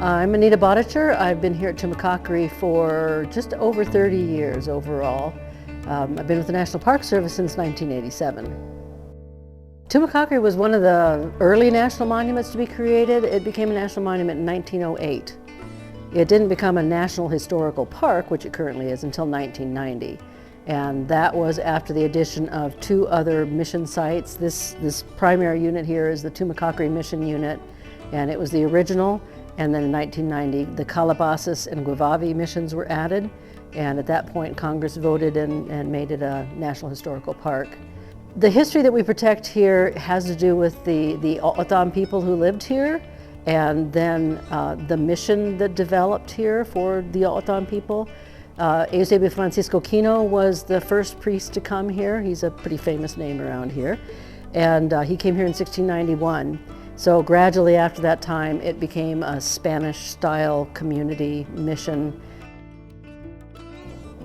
I'm Anita Badertscher. I've been here at Tumacacori for just over 30 years overall. I've been with the National Park Service since 1987. Tumacacori was one of the early national monuments to be created. It became a national monument in 1908. It didn't become a national historical park, which it currently is, until 1990. And that was after the addition of two other mission sites. This primary unit here is the Tumacacori Mission Unit, and it was the original. And then in 1990, the Calabasas and Guavavi missions were added. And at that point, Congress voted and made it a National Historical Park. The history that we protect here has to do with the O'odham people who lived here, and then the mission that developed here for the O'odham people. Eusebio Francisco Quino was the first priest to come here. He's a pretty famous name around here. And he came here in 1691. So gradually after that time, it became a Spanish-style community mission.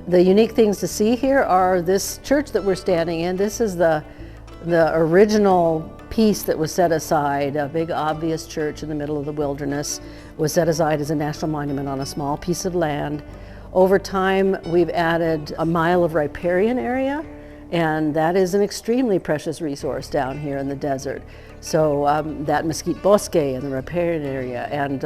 The unique things to see here are this church that we're standing in. This is the original piece that was set aside, a big obvious church in the middle of the wilderness, was set aside as a national monument on a small piece of land. Over time, we've added a mile of riparian area, and that is an extremely precious resource down here in the desert. So that mesquite bosque and the riparian area, and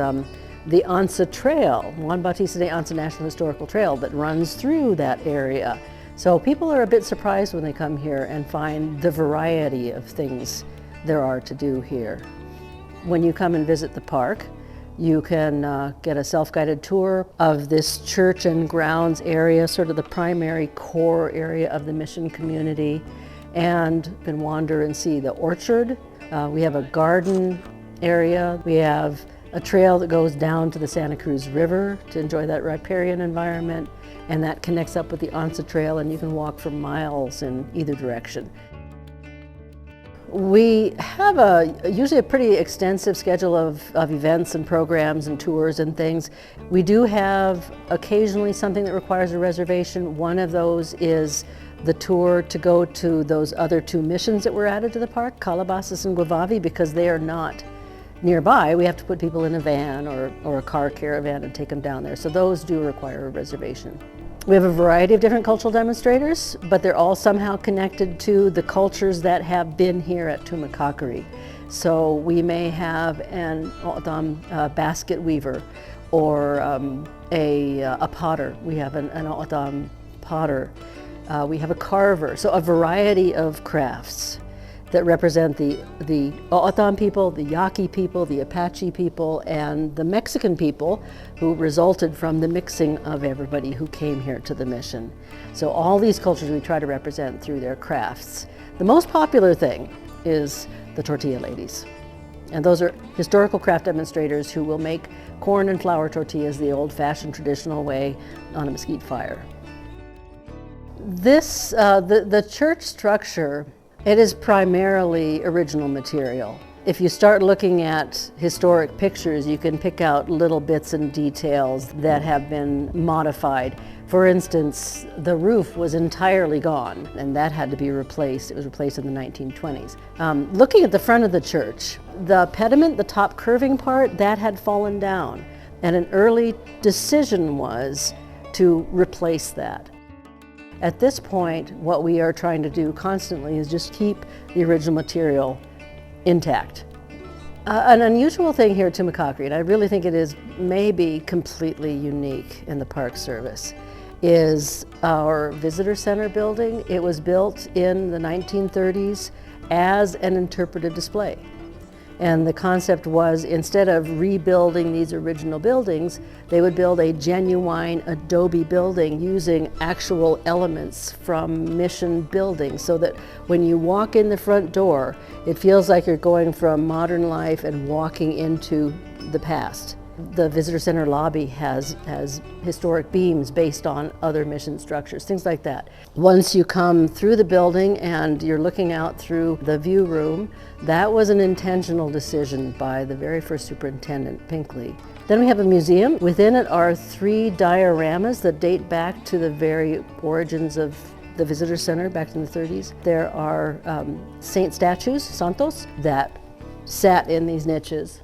the Anza Trail, Juan Bautista de Anza National Historical Trail, that runs through that area. So people are a bit surprised when they come here and find the variety of things there are to do here. When you come and visit the park, you can get a self-guided tour of this church and grounds area, sort of the primary core area of the mission community, and can wander and see the orchard. We have a garden area. We have a trail that goes down to the Santa Cruz River to enjoy that riparian environment, and that connects up with the Anza Trail, and you can walk for miles in either direction. We have usually a pretty extensive schedule of events and programs and tours and things. We do have occasionally something that requires a reservation. One of those is the tour to go to those other two missions that were added to the park, Calabasas and Guavavi, because they are not nearby. We have to put people in a van or a car caravan and take them down there. So those do require a reservation. We have a variety of different cultural demonstrators, but they're all somehow connected to the cultures that have been here at Tumacacori. So we may have an O'odham basket weaver or a potter. We have an O'odham potter. We have a carver. So a variety of crafts that represent the O'odham people, the Yaqui people, the Apache people, and the Mexican people who resulted from the mixing of everybody who came here to the mission. So all these cultures we try to represent through their crafts. The most popular thing is the tortilla ladies. And those are historical craft demonstrators who will make corn and flour tortillas the old-fashioned traditional way on a mesquite fire. The church structure, it is primarily original material. If you start looking at historic pictures, you can pick out little bits and details that have been modified. For instance, the roof was entirely gone, and that had to be replaced. It was replaced in the 1920s. Looking at the front of the church, the pediment, the top curving part, that had fallen down, and an early decision was to replace that. At this point, what we are trying to do constantly is just keep the original material intact. An unusual thing here at Tumacacori, and I really think it is maybe completely unique in the Park Service, is our visitor center building. It was built in the 1930s as an interpretive display. And the concept was, instead of rebuilding these original buildings, they would build a genuine adobe building using actual elements from mission buildings, so that when you walk in the front door, it feels like you're going from modern life and walking into the past. The visitor center lobby has historic beams based on other mission structures, things like that. Once you come through the building and you're looking out through the view room, that was an intentional decision by the very first superintendent, Pinkley. Then we have a museum. Within it are 3 dioramas that date back to the very origins of the visitor center back in the 30s. There are saint statues, santos, that sat in these niches.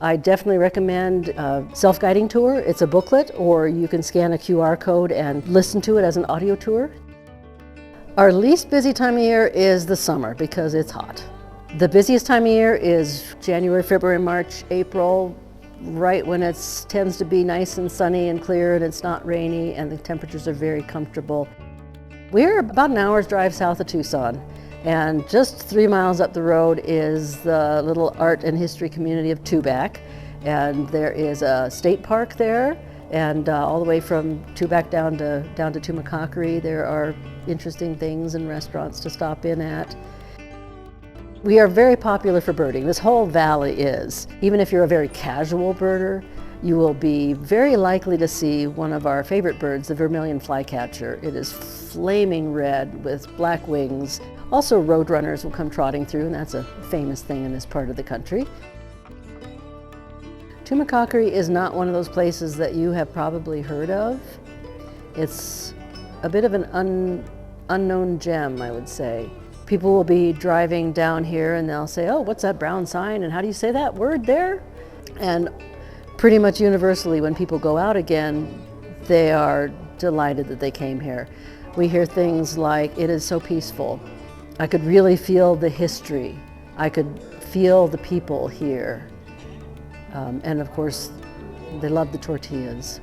I definitely recommend a self-guiding tour. It's a booklet, or you can scan a QR code and listen to it as an audio tour. Our least busy time of year is the summer because it's hot. The busiest time of year is January, February, March, April, right when it tends to be nice and sunny and clear and it's not rainy and the temperatures are very comfortable. We're about an hour's drive south of Tucson, and just 3 miles up the road is the little art and history community of Tubac, and there is a state park there, and all the way from Tubac down to Tumacacori there are interesting things and restaurants to stop in at. We are very popular for birding. This whole valley is. Even if you're a very casual birder, you will be very likely to see one of our favorite birds, the vermilion flycatcher. It is flaming red with black wings. Also, roadrunners will come trotting through, and that's a famous thing in this part of the country. Tumacacori is not one of those places that you have probably heard of. It's a bit of an unknown gem, I would say. People will be driving down here and they'll say, "Oh, what's that brown sign, and how do you say that word there?" And pretty much universally, when people go out again, they are delighted that they came here. We hear things like, "It is so peaceful. I could really feel the history. I could feel the people here." And of course, they love the tortillas.